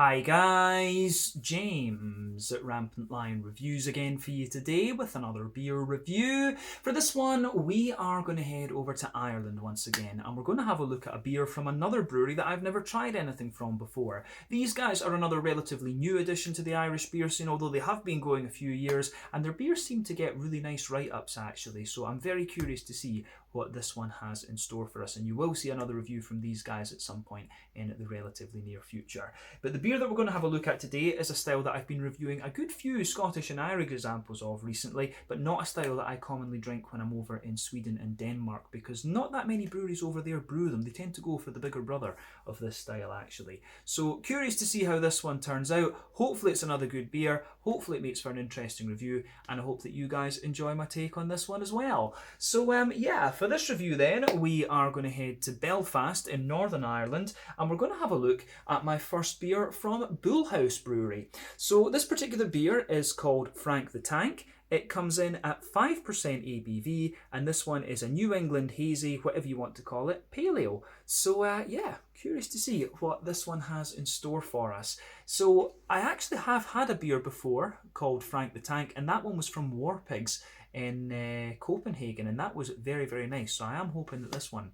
Hi guys, James at Rampant Lion Reviews again for you today with another beer review. For this one, we are going to head over to Ireland once again, and we're going to have a look at a beer from another brewery that I've never tried anything from before. These guys are another relatively new addition to the Irish beer scene, although they have been going a few years, and their beers seem to get really nice write-ups actually, so I'm very curious to see what this one has in store for us, and you will see another review from these guys at some point in the relatively near future. But the beer that we're going to have a look at today is a style that I've been reviewing a good few Scottish and Irish examples of recently, but not a style that I commonly drink when I'm over in Sweden and Denmark, because not that many breweries over there brew them. They tend to go for the bigger brother of this style actually. So curious to see how this one turns out. Hopefully it's another good beer, hopefully it makes for an interesting review, and I hope that you guys enjoy my take on this one as well. So yeah, for this review then, we are going to head to Belfast in Northern Ireland, and we're going to have a look at my first beer from Bullhouse Brewery. So this particular beer is called Frank the Tank. It comes in at 5% ABV, and this one is a New England hazy, whatever you want to call it, pale ale. So yeah, curious to see what this one has in store for us. So I actually have had a beer before called Frank the Tank, and that one was from War Pigs in Copenhagen, and that was very, very nice. So I am hoping that this one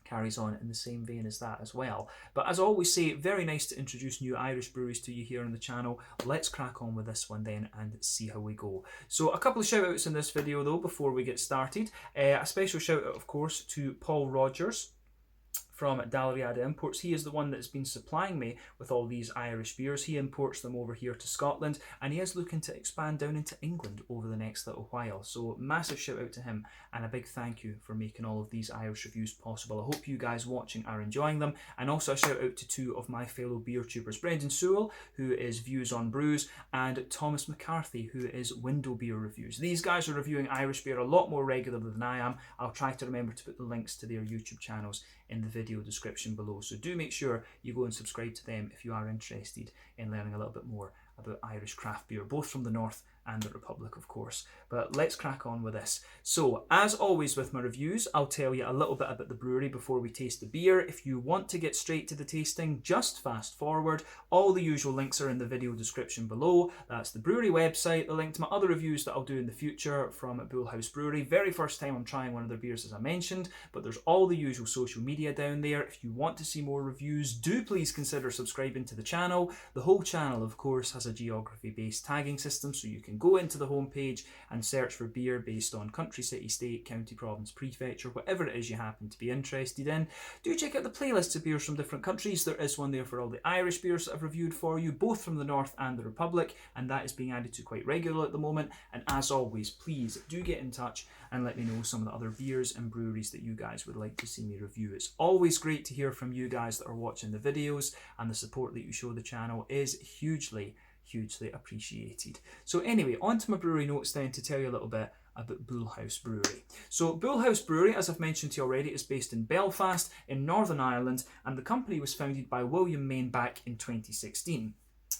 carries on in the same vein as that as well. But as I always say, very nice to introduce new Irish breweries to you here on the channel. Let's crack on with this one then and see how we go. So a couple of shout outs in this video though before we get started. A special shout out of course to Paul Rogers from Dalriada Imports. He is the one that's been supplying me with all these Irish beers. He imports them over here to Scotland, and he is looking to expand down into England over the next little while. So massive shout out to him, and a big thank you for making all of these Irish reviews possible. I hope you guys watching are enjoying them, and also a shout out to two of my fellow beer tubers, Brendan Sewell, who is Views on Brews, and Thomas McCarthy, who is Window Beer Reviews. These guys are reviewing Irish beer a lot more regularly than I am. I'll try to remember to put the links to their YouTube channels in the video description below, so do make sure you go and subscribe to them if you are interested in learning a little bit more about Irish craft beer, both from the North and the Republic of course. But let's crack on with this. So as always with my reviews, I'll tell you a little bit about the brewery before we taste the beer. If you want to get straight to the tasting, just fast forward. All the usual links are in the video description below. That's the brewery website, the link to my other reviews that I'll do in the future from Bullhouse Brewery. Very first time I'm trying one of their beers as I mentioned, but there's all the usual social media down there. If you want to see more reviews, do please consider subscribing to the channel. The whole channel of course has a geography based tagging system, so you can go into the homepage and search for beer based on country, city, state, county, province, prefecture, whatever it is you happen to be interested in. Do check out the playlists of beers from different countries. There is one there for all the Irish beers that I've reviewed for you, both from the North and the Republic, and that is being added to quite regularly at the moment. And as always, please do get in touch and let me know some of the other beers and breweries that you guys would like to see me review. It's always great to hear from you guys that are watching the videos, and the support that you show the channel is hugely appreciated. So anyway, on to my brewery notes then to tell you a little bit about Bullhouse Brewery. So Bullhouse Brewery, as I've mentioned to you already, is based in Belfast in Northern Ireland, and the company was founded by William Main back in 2016.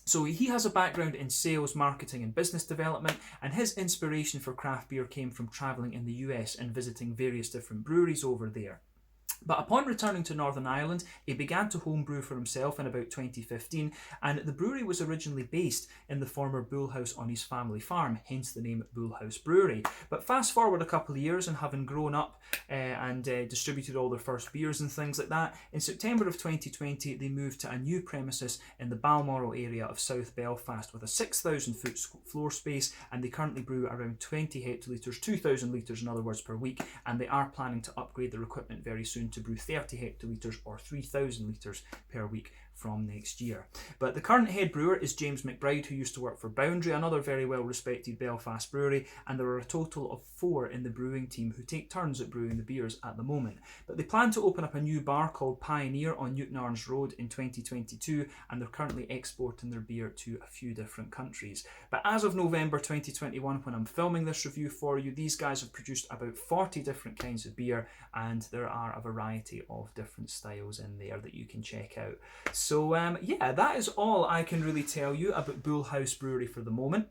So he has a background in sales, marketing and business development, and his inspiration for craft beer came from travelling in the US and visiting various different breweries over there. But upon returning to Northern Ireland, he began to homebrew for himself in about 2015, and the brewery was originally based in the former Bullhouse on his family farm, hence the name Bullhouse Brewery. But fast forward a couple of years, and having grown up and distributed all their first beers and things like that, in September of 2020 they moved to a new premises in the Balmoral area of South Belfast with a 6,000 foot floor space, and they currently brew around 20 hectolitres, 2,000 litres in other words per week, and they are planning to upgrade their equipment very soon to brew 30 hectolitres or 3,000 litres per week from next year. But the current head brewer is James McBride, who used to work for Boundary, another very well respected Belfast brewery, and there are a total of 4 in the brewing team who take turns at brewing the beers at the moment. But they plan to open up a new bar called Pioneer on Newtonarns Road in 2022, and they're currently exporting their beer to a few different countries. But as of November 2021, when I'm filming this review for you, these guys have produced about 40 different kinds of beer, and there are a variety of different styles in there that you can check out. So yeah, that is all I can really tell you about Bullhouse Brewery for the moment.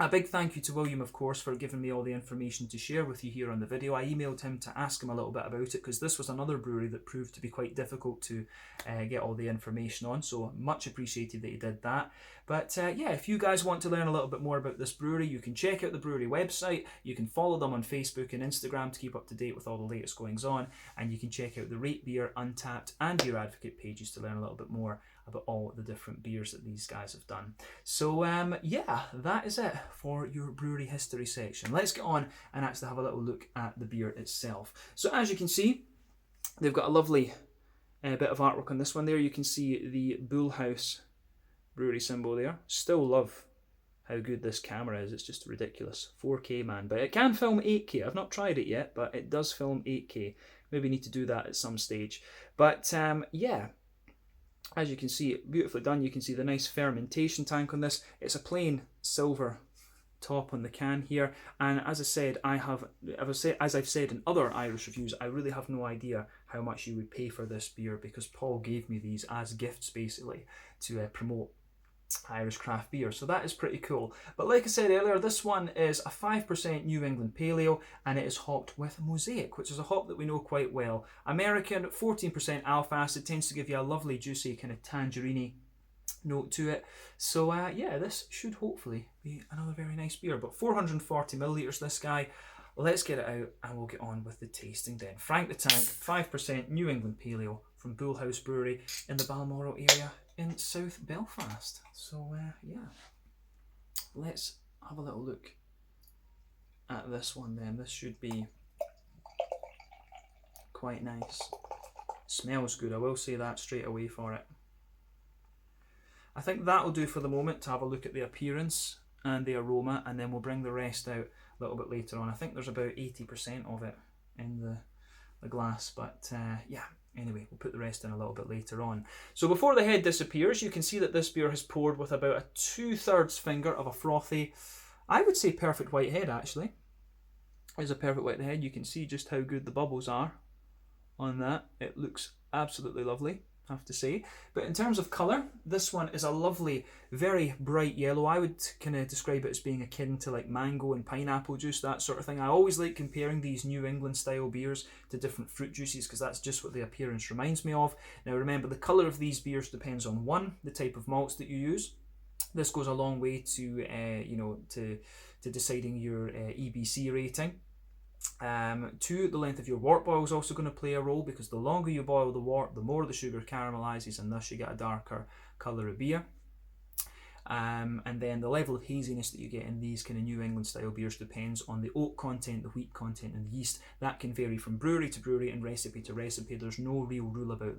A big thank you to William, of course, for giving me all the information to share with you here on the video. I emailed him to ask him a little bit about it because this was another brewery that proved to be quite difficult to get all the information on, so much appreciated that he did that. But yeah, if you guys want to learn a little bit more about this brewery, you can check out the brewery website, you can follow them on Facebook and Instagram to keep up to date with all the latest goings on, and you can check out the Rate Beer, Untappd and Beer Advocate pages to learn a little bit more about all the different beers that these guys have done. So yeah, that is it for your brewery history section. Let's get on and actually have a little look at the beer itself. So as you can see, they've got a lovely bit of artwork on this one there. You can see the Bullhouse brewery symbol there. Still love how good this camera is. It's just ridiculous. 4K, man. But it can film 8K. I've not tried it yet, but it does film 8K. Maybe need to do that at some stage. But yeah, as you can see, beautifully done. You can see the nice fermentation tank on this. It's a plain silver top on the can here, and as I said, as I've said in other Irish reviews, I really have no idea how much you would pay for this beer because Paul gave me these as gifts basically to promote Irish craft beer, so that is pretty cool. But like I said earlier, this one is a 5% New England Pale Ale, and it is hopped with Mosaic, which is a hop that we know quite well. American, 14% alpha acid, tends to give you a lovely juicy kind of tangerine note to it. So yeah, this should hopefully be another very nice beer. But 440 millilitres this guy. Let's get it out and we'll get on with the tasting then. Frank the Tank, 5% New England Pale Ale from Bullhouse Brewery in the Balmoral area in South Belfast. So yeah, let's have a little look at this one then. This should be quite nice. Smells good, I will say that straight away for it. I think that'll do for the moment to have a look at the appearance and the aroma, and then we'll bring the rest out a little bit later on. I think there's about 80% of it in the glass, but yeah, anyway, we'll put the rest in a little bit later on. So before the head disappears, you can see that this beer has poured with about a 2/3 finger of a frothy, I would say perfect white head actually. It's a perfect white head. You can see just how good the bubbles are on that. It looks absolutely lovely, I have to say. But in terms of colour, this one is a lovely, very bright yellow. I would kind of describe it as being akin to like mango and pineapple juice, that sort of thing. I always like comparing these New England style beers to different fruit juices because that's just what the appearance reminds me of. Now remember, the colour of these beers depends on one, the type of malts that you use. This goes a long way to you know, to deciding your EBC rating. 2, the length of your wort boil is also going to play a role because the longer you boil the wort, the more the sugar caramelizes, and thus you get a darker colour of beer. And then the level of haziness that you get in these kind of New England style beers depends on the oat content, the wheat content, and the yeast. That can vary from brewery to brewery and recipe to recipe. There's no real rule about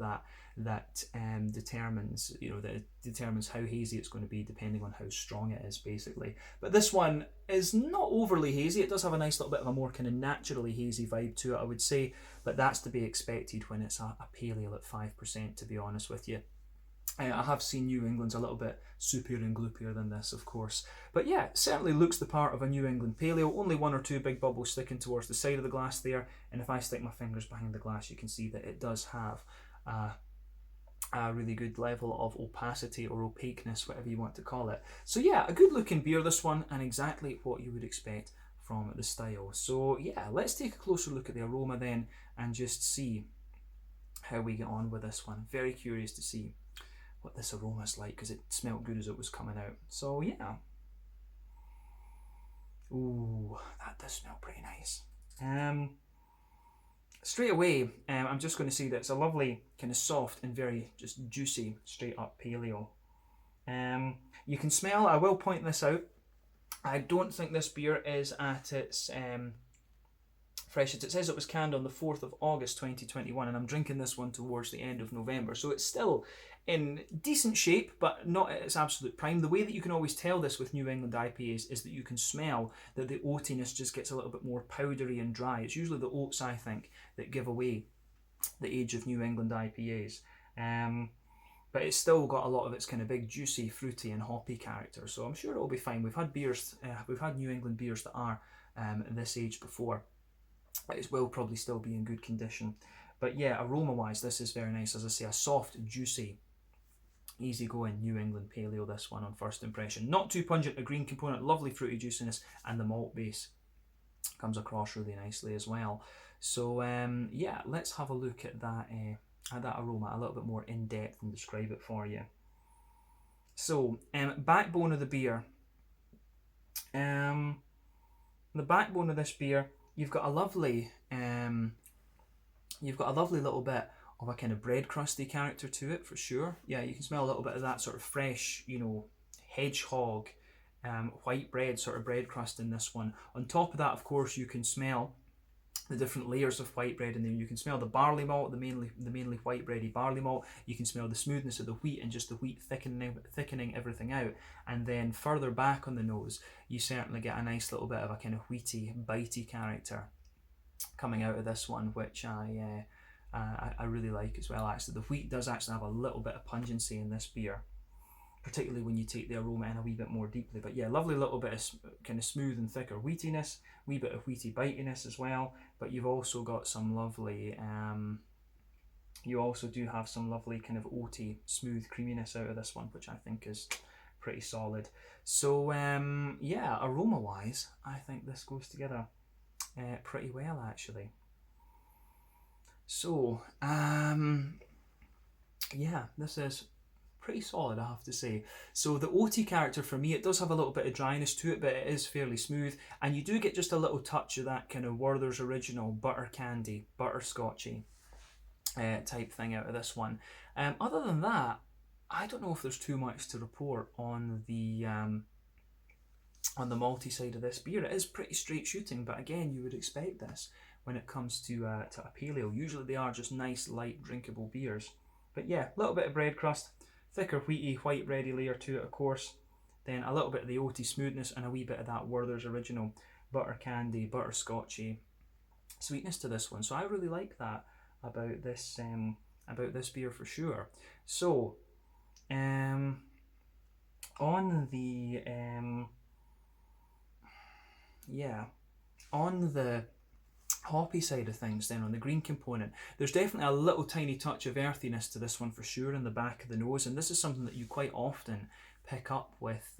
that determines, you know, that determines how hazy it's going to be depending on how strong it is, basically. But this one is not overly hazy. It does have a nice little bit of a more kind of naturally hazy vibe to it, I would say, but that's to be expected when it's a pale ale at 5%, to be honest with you. I have seen New England's a little bit soupier and gloopier than this, of course. But yeah, it certainly looks the part of a New England Pale Ale. Only 1 or 2 big bubbles sticking towards the side of the glass there. And if I stick my fingers behind the glass, you can see that it does have a really good level of opacity or opaqueness, whatever you want to call it. So yeah, a good looking beer, this one, and exactly what you would expect from the style. So yeah, let's take a closer look at the aroma then and just see how we get on with this one. Very curious to see what this aroma is like because it smelled good as it was coming out. So yeah. Ooh, that does smell pretty nice. Straight away, I'm just going to say that it's a lovely kind of soft and very just juicy straight up pale ale. You can smell, I will point this out, I don't think this beer is at its freshest. It says it was canned on the 4th of August 2021 and I'm drinking this one towards the end of November, so it's still in decent shape but not at its absolute prime. The way that you can always tell this with New England IPAs is that you can smell that the oatiness just gets a little bit more powdery and dry. It's usually the oats, I think, that give away the age of New England IPAs. But it's still got a lot of its kind of big juicy, fruity and hoppy character, so I'm sure it'll be fine. We've had beers, we've had New England beers that are this age before. It will probably still be in good condition. But yeah, aroma wise, this is very nice. As I say, a soft, juicy Easy going New England Pale Ale, this one on first impression. Not too pungent, a green component, lovely fruity juiciness, and the malt base comes across really nicely as well. So yeah, let's have a look at that aroma a little bit more in depth and describe it for you. So backbone of the beer. The backbone of this beer, you've got a lovely little bit of a kind of bread crusty character to it, for sure. Yeah, you can smell a little bit of that sort of fresh, hedgehog, white bread, sort of bread crust in this one. On top of that, of course, you can smell the different layers of white bread in there. You can smell the barley malt, the mainly white bready barley malt. You can smell the smoothness of the wheat and just the wheat thickening everything out. And then further back on the nose, you certainly get a nice little bit of a kind of wheaty, bitey character coming out of this one, which I really like as well. Actually, the wheat does actually have a little bit of pungency in this beer, particularly when you take the aroma in a wee bit more deeply. But yeah, lovely little bit of kind of smooth and thicker wheatiness, wee bit of wheaty bitiness as well. But you've also got some lovely, you also do have some lovely kind of oaty, smooth creaminess out of this one, which I think is pretty solid. So yeah, aroma wise, I think this goes together pretty well actually. So yeah, this is pretty solid, I have to say. So the oaty character for me, it does have a little bit of dryness to it, but it is fairly smooth, and you do get just a little touch of that kind of Werther's Original butter candy, butterscotchy type thing out of this one. Other than that, I don't know if there's too much to report on the malty side of this beer. It is pretty straight shooting, but again, you would expect this when it comes to a pale ale. Usually they are just nice, light, drinkable beers. But yeah, a little bit of bread crust, thicker, wheaty, white bready layer to it, of course. Then a little bit of the oaty smoothness and a wee bit of that Werther's Original butter candy, butterscotchy sweetness to this one. So I really like that about this beer for sure. So on the hoppy side of things, then on the green component, there's definitely a little tiny touch of earthiness to this one for sure in the back of the nose, and this is something that you quite often pick up with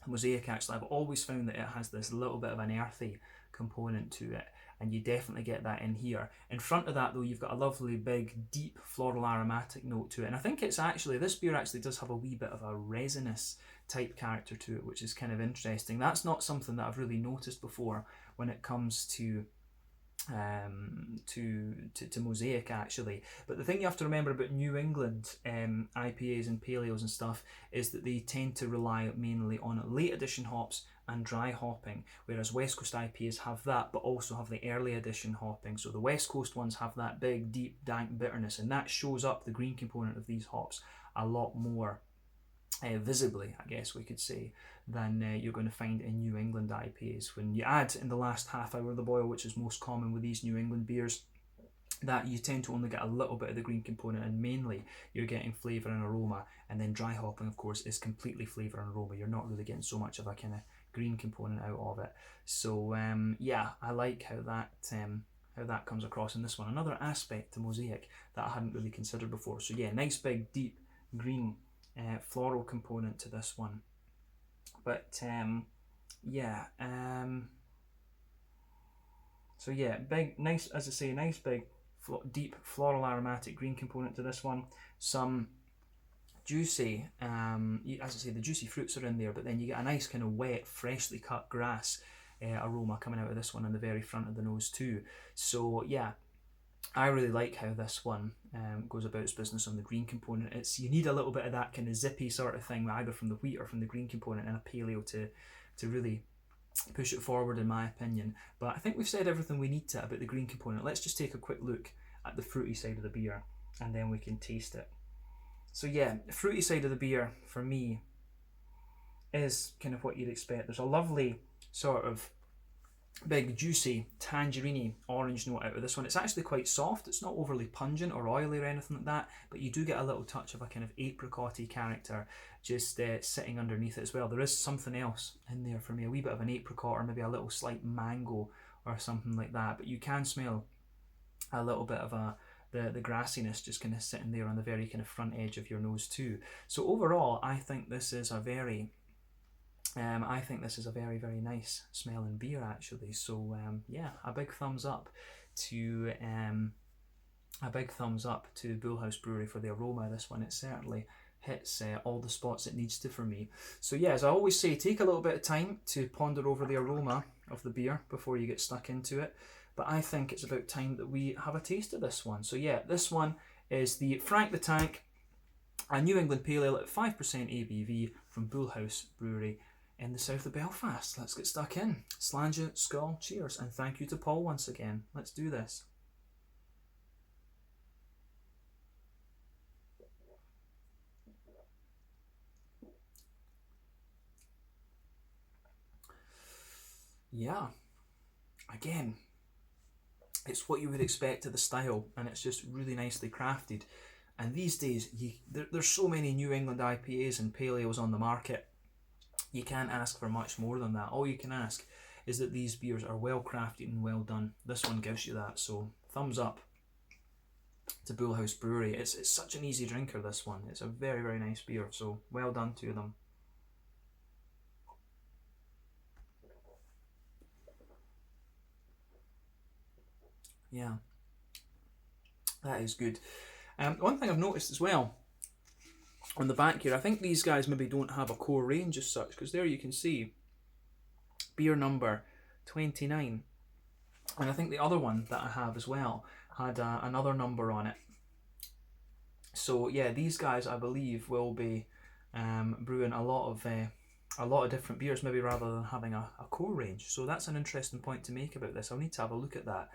Mosaic. Actually, I've always found that it has this little bit of an earthy component to it, and you definitely get that in here. In front of that though, you've got a lovely big deep floral aromatic note to it, and I think it's actually, this beer actually does have a wee bit of a resinous type character to it, which is kind of interesting. That's not something that I've really noticed before when it comes to Mosaic actually. But the thing you have to remember about New England IPAs and pale ales and stuff is that they tend to rely mainly on late edition hops and dry hopping, whereas West Coast IPAs have that but also have the early edition hopping. So the West Coast ones have that big deep dank bitterness, and that shows up the green component of these hops a lot more visibly, I guess we could say, than you're going to find in New England IPAs. When you add in the last half hour of the boil, which is most common with these New England beers, that you tend to only get a little bit of the green component, and mainly you're getting flavour and aroma, and then dry hopping of course is completely flavour and aroma. You're not really getting so much of a kind of green component out of it. So yeah, I like how that comes across in this one. Another aspect to Mosaic that I hadn't really considered before. So yeah, nice big deep green floral component to this one. But yeah, so yeah, big, nice, as I say, nice big deep floral aromatic green component to this one. Some juicy, as I say, the juicy fruits are in there, but then you get a nice kind of wet, freshly cut grass aroma coming out of this one in the very front of the nose too. So yeah, I really like how this one goes about its business on the green component. You need a little bit of that kind of zippy sort of thing, either from the wheat or from the green component in a pale ale to really push it forward, in my opinion. But I think we've said everything we need to about the green component. Let's just take a quick look at the fruity side of the beer, and then we can taste it. So yeah, the fruity side of the beer for me is kind of what you'd expect. There's a lovely sort of big juicy tangerine orange note out of this one. It's actually quite soft. It's not overly pungent or oily or anything like that, but you do get a little touch of a kind of apricot-y character just sitting underneath it as well. There is something else in there for me, a wee bit of an apricot or maybe a little slight mango or something like that, but you can smell a little bit of a the grassiness just kind of sitting there on the very kind of front edge of your nose too. So overall, I think this is a very very nice smelling beer actually. So yeah, a big thumbs up to Bullhouse Brewery for the aroma. This one, it certainly hits all the spots it needs to for me. So yeah, as I always say, take a little bit of time to ponder over the aroma of the beer before you get stuck into it. But I think it's about time that we have a taste of this one. So yeah, this one is the Frank the Tank, a New England Pale Ale at 5% ABV from Bullhouse Brewery in the south of Belfast. Let's get stuck in. Slàinte, skål, cheers, and thank you to Paul once again. Let's do this. Yeah, again, it's what you would expect of the style, and it's just really nicely crafted. And these days, there's so many New England IPAs and pale ales on the market. You can't ask for much more than that. All you can ask is that these beers are well crafted and well done. This one gives you that, so thumbs up to Bullhouse Brewery. It's such an easy drinker, this one. It's a very, very nice beer, so well done to them. Yeah, that is good. One thing I've noticed as well on the back here, I think these guys maybe don't have a core range as such, because there you can see beer number 29, and I think the other one that I have as well had another number on it. So yeah, these guys, I believe, will be brewing a lot of different beers, maybe rather than having a core range. So that's an interesting point to make about this. I'll need to have a look at that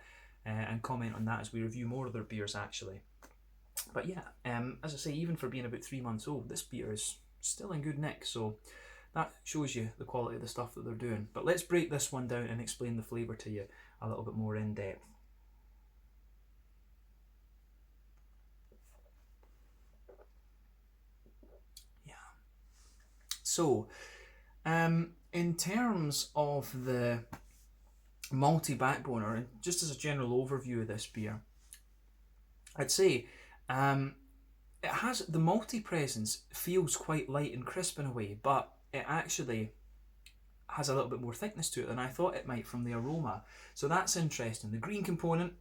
and comment on that as we review more of their beers actually. But yeah, as I say, even for being about 3 months old, this beer is still in good nick, so that shows you the quality of the stuff that they're doing. But let's break this one down and explain the flavour to you a little bit more in depth. Yeah. So, in terms of the malty backbone, or just as a general overview of this beer, I'd say it has the malty presence, feels quite light and crisp in a way, but it actually has a little bit more thickness to it than I thought it might from the aroma. So that's interesting. The green component,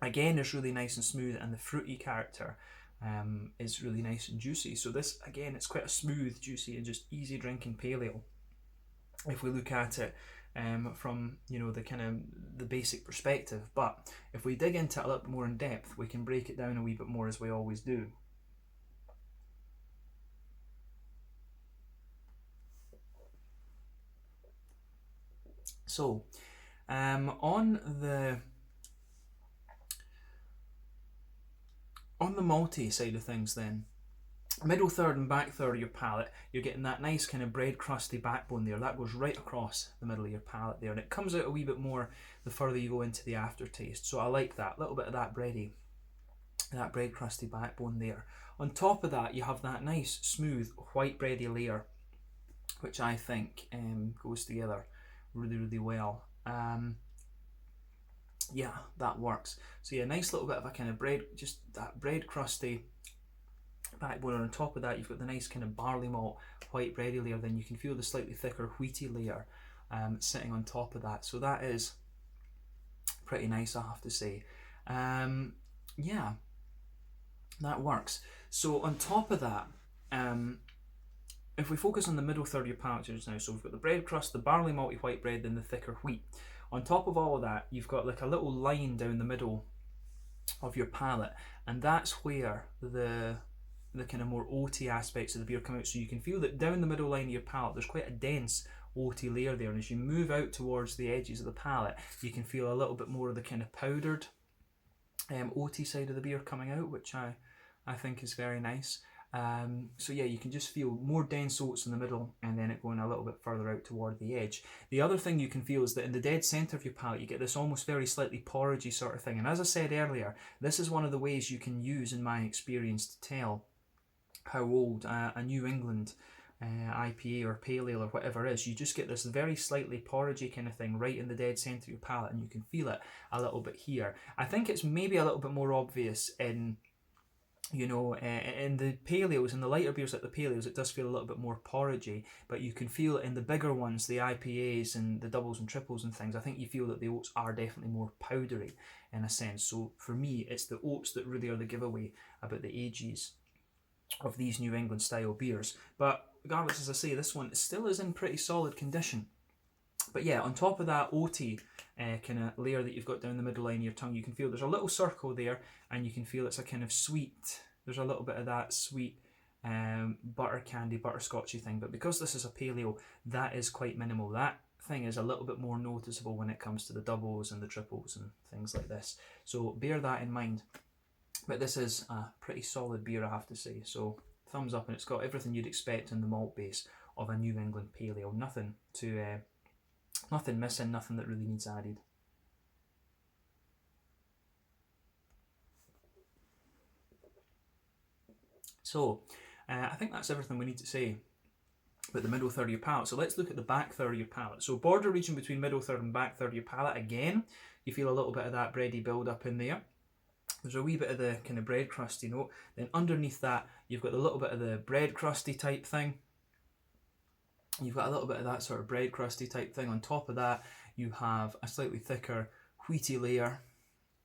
again, is really nice and smooth, and the fruity character is really nice and juicy. So this, again, it's quite a smooth, juicy, and just easy drinking pale ale, if we look at it from, you know, the kind of the basic perspective. But if we dig into it a little bit more in depth, we can break it down a wee bit more, as we always do. So on the malty side of things, then, middle third and back third of your palate, you're getting that nice kind of bread crusty backbone there. That goes right across the middle of your palate there, and it comes out a wee bit more the further you go into the aftertaste. So I like that little bit of that bread crusty backbone there. On top of that, you have that nice smooth white bready layer, which I think goes together really, really well. Yeah, that works. So yeah, nice little bit of a kind of bread, just that bread crusty backbone, and on top of that you've got the nice kind of barley malt white bready layer. Then you can feel the slightly thicker wheaty layer sitting on top of that. So that is pretty nice, I have to say. Yeah, that works. So on top of that, if we focus on the middle third of your palate just now, so we've got the bread crust, the barley malty white bread, then the thicker wheat. On top of all of that, you've got like a little line down the middle of your palate, and that's where the kind of more oaty aspects of the beer come out. So you can feel that down the middle line of your palate, there's quite a dense oaty layer there, and as you move out towards the edges of the palate, you can feel a little bit more of the kind of powdered oaty side of the beer coming out, which I think is very nice. So yeah, you can just feel more dense oats in the middle, and then it going a little bit further out toward the edge. The other thing you can feel is that in the dead centre of your palate, you get this almost very slightly porridgey sort of thing. And as I said earlier, this is one of the ways you can use, in my experience, to tell how old a New England IPA or pale ale or whatever it is, you just get this very slightly porridgey kind of thing right in the dead centre of your palate, and you can feel it a little bit here. I think it's maybe a little bit more obvious in, you know, in the pale ales, in the lighter beers like the pale ales, it does feel a little bit more porridgey, but you can feel it in the bigger ones, the IPAs and the doubles and triples and things. I think you feel that the oats are definitely more powdery in a sense. So for me, it's the oats that really are the giveaway about the ages of these New England style beers. But regardless, as I say, this one still is in pretty solid condition. But yeah, on top of that oaty kind of layer that you've got down the middle line of your tongue, you can feel there's a little circle there, and you can feel it's a kind of sweet, there's a little bit of that sweet butter candy, butterscotchy thing. But because this is a pale ale, that is quite minimal. That thing is a little bit more noticeable when it comes to the doubles and the triples and things like this. So bear that in mind. But this is a pretty solid beer, I have to say. So thumbs up, and it's got everything you'd expect in the malt base of a New England pale ale. Nothing to nothing missing, nothing that really needs added. So, I think that's everything we need to say about the middle third of your palate. So let's look at the back third of your palate. So border region between middle third and back third of your palate. Again, you feel a little bit of that bready build up in there. There's a wee bit of the kind of bread crusty note. Then underneath that, you've got a little bit of the bread crusty type thing. You've got a little bit of that sort of bread crusty type thing. On top of that, you have a slightly thicker wheaty layer.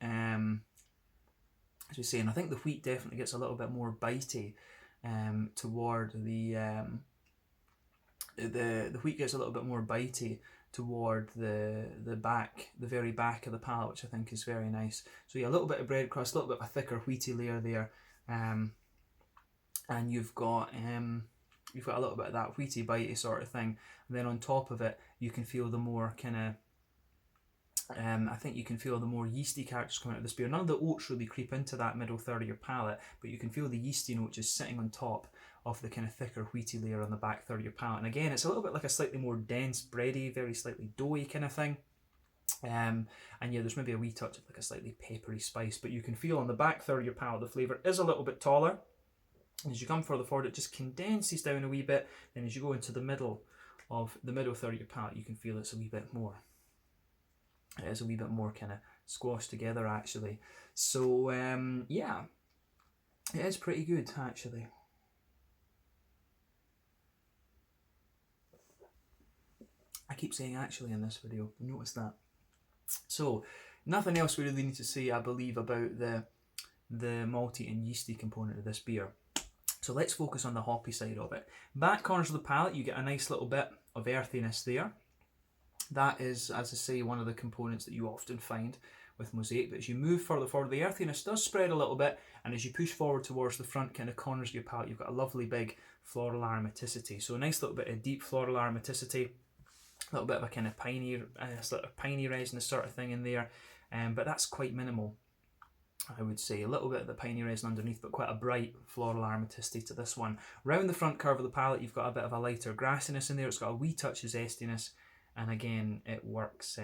As we say, and I think the wheat definitely gets a little bit more bitey toward the wheat gets a little bit more bitey toward the back, the very back of the palate, which I think is very nice. So yeah, a little bit of bread crust, a little bit of a thicker wheaty layer there, and you've got a little bit of that wheaty bitey sort of thing. And then on top of it, you can feel the more kind of I think you can feel the more yeasty characters coming out of this beer. None of the oats really creep into that middle third of your palate, but you can feel the yeasty note just sitting on top of the kind of thicker wheaty layer on the back third of your palate. And again, it's a little bit like a slightly more dense, bready, very slightly doughy kind of thing. And yeah, there's maybe a wee touch of like a slightly peppery spice, but you can feel on the back third of your palate the flavour is a little bit taller. And as you come further forward, it just condenses down a wee bit. Then as you go into the middle of the middle third of your palate, you can feel it's a wee bit more. It is a wee bit more kind of squashed together, actually. So yeah, it is pretty good, actually. I keep saying actually in this video, notice that. So nothing else we really need to say, I believe, about the malty and yeasty component of this beer. So let's focus on the hoppy side of it. Back corners of the palate, you get a nice little bit of earthiness there. That is, as I say, one of the components that you often find with Mosaic. But as you move further forward, the earthiness does spread a little bit, and as you push forward towards the front kind of corners of your palate, you've got a lovely big floral aromaticity. So a nice little bit of deep floral aromaticity, a little bit of a kind of piney, sort of piney resinous sort of thing in there, but that's quite minimal, I would say. A little bit of the piney resin underneath, but quite a bright floral aromaticity to this one. Round the front curve of the palate, you've got a bit of a lighter grassiness in there. It's got a wee touch of zestiness. And again, it works,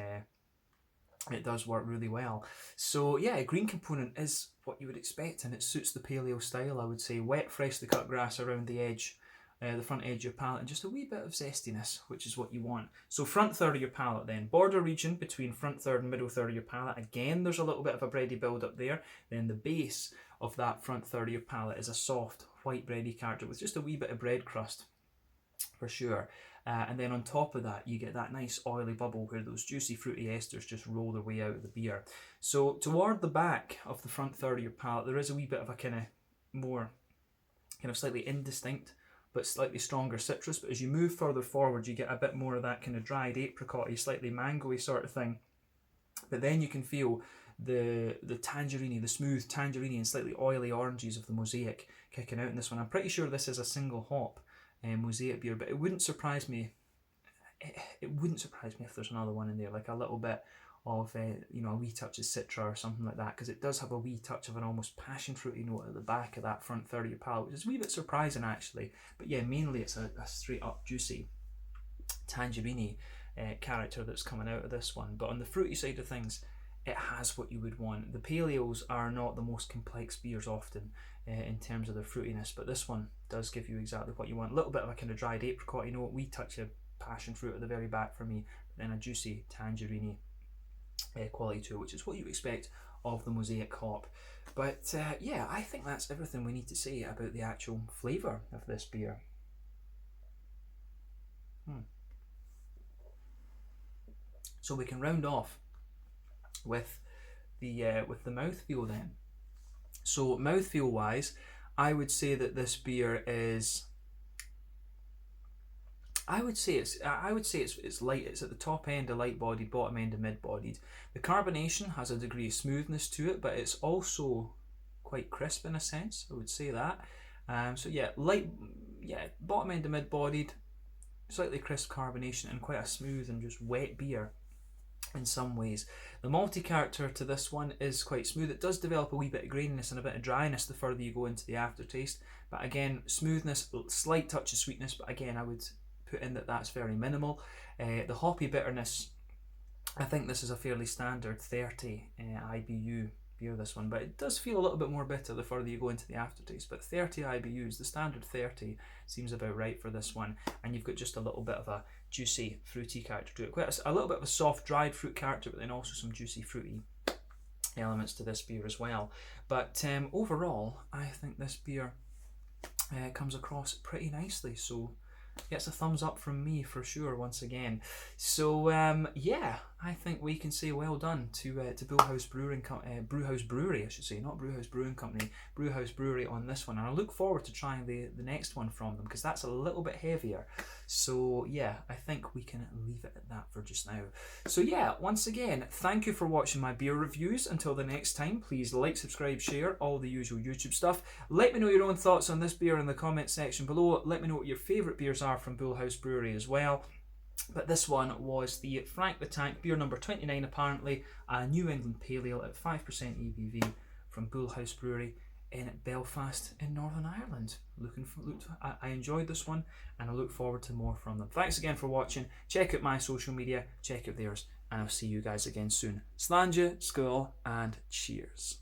it does work really well. So yeah, a green component is what you would expect, and it suits the pale ale style, I would say. Wet, freshly cut grass around the edge, the front edge of your palate, and just a wee bit of zestiness, which is what you want. So front third of your palate then. Border region between front third and middle third of your palate. Again, there's a little bit of a bready build up there. Then the base of that front third of your palate is a soft, white bready character with just a wee bit of bread crust, for sure. And then on top of that, you get that nice oily bubble where those juicy fruity esters just roll their way out of the beer. So toward the back of the front third of your palate, there is a wee bit of a kind of more, kind of slightly indistinct, but slightly stronger citrus. But as you move further forward, you get a bit more of that kind of dried apricot-y, slightly mango-y sort of thing. But then you can feel the tangerine, the smooth tangerine and slightly oily oranges of the Mosaic kicking out in this one. I'm pretty sure this is a single hop Mosaic beer, but it wouldn't surprise me. It wouldn't surprise me if there's another one in there, like a little bit of you know, a wee touch of Citra or something like that, because it does have a wee touch of an almost passion fruity note at the back of that front third of your palate, which is a wee bit surprising actually. But yeah, mainly it's a straight up juicy tangerine character that's coming out of this one. But on the fruity side of things, it has what you would want. The pale ales are not the most complex beers often in terms of their fruitiness, but this one does give you exactly what you want. A little bit of a kind of dried apricot, wee touch of passion fruit at the very back for me, but then a juicy tangerine quality to it, which is what you expect of the Mosaic hop. But yeah, I think that's everything we need to say about the actual flavour of this beer. So we can round off with the mouthfeel then. So mouthfeel wise, I would say that this beer is. I would say it's light. It's at the top end of light-bodied, bottom end of mid-bodied. The carbonation has a degree of smoothness to it, but it's also quite crisp in a sense. I would say that. So yeah, bottom end of mid-bodied, slightly crisp carbonation, and quite a smooth and just wet beer in some ways. The malty character to this one is quite smooth. It does develop a wee bit of graininess and a bit of dryness the further you go into the aftertaste. But again, smoothness, slight touch of sweetness, but again, I would put in that that's very minimal. The hoppy bitterness, I think this is a fairly standard 30 IBU beer, this one, but it does feel a little bit more bitter the further you go into the aftertaste. But 30 IBUs, the standard 30 seems about right for this one, and you've got just a little bit of a juicy fruity character to it. Quite a little bit of a soft dried fruit character, but then also some juicy fruity elements to this beer as well. But overall, I think this beer comes across pretty nicely, so gets a thumbs up from me for sure once again. So yeah, I think we can say well done to Bullhouse Brewhouse Brewery, I should say, not Brewhouse Brewing Company, Brewhouse Brewery on this one, and I look forward to trying the next one from them, because that's a little bit heavier. So yeah, I think we can leave it at that for just now. So yeah, once again, thank you for watching my beer reviews. Until the next time, please like, subscribe, share, all the usual YouTube stuff. Let me know your own thoughts on this beer in the comment section below. Let me know what your favourite beers are from Bullhouse Brewery as well. But this one was the Frank the Tank, beer number 29 apparently, a New England Pale Ale at 5% ABV from Bullhouse Brewery in Belfast in Northern Ireland. I enjoyed this one, and I look forward to more from them. Thanks again for watching. Check out my social media, check out theirs, and I'll see you guys again soon. Slàinte, skål, and cheers.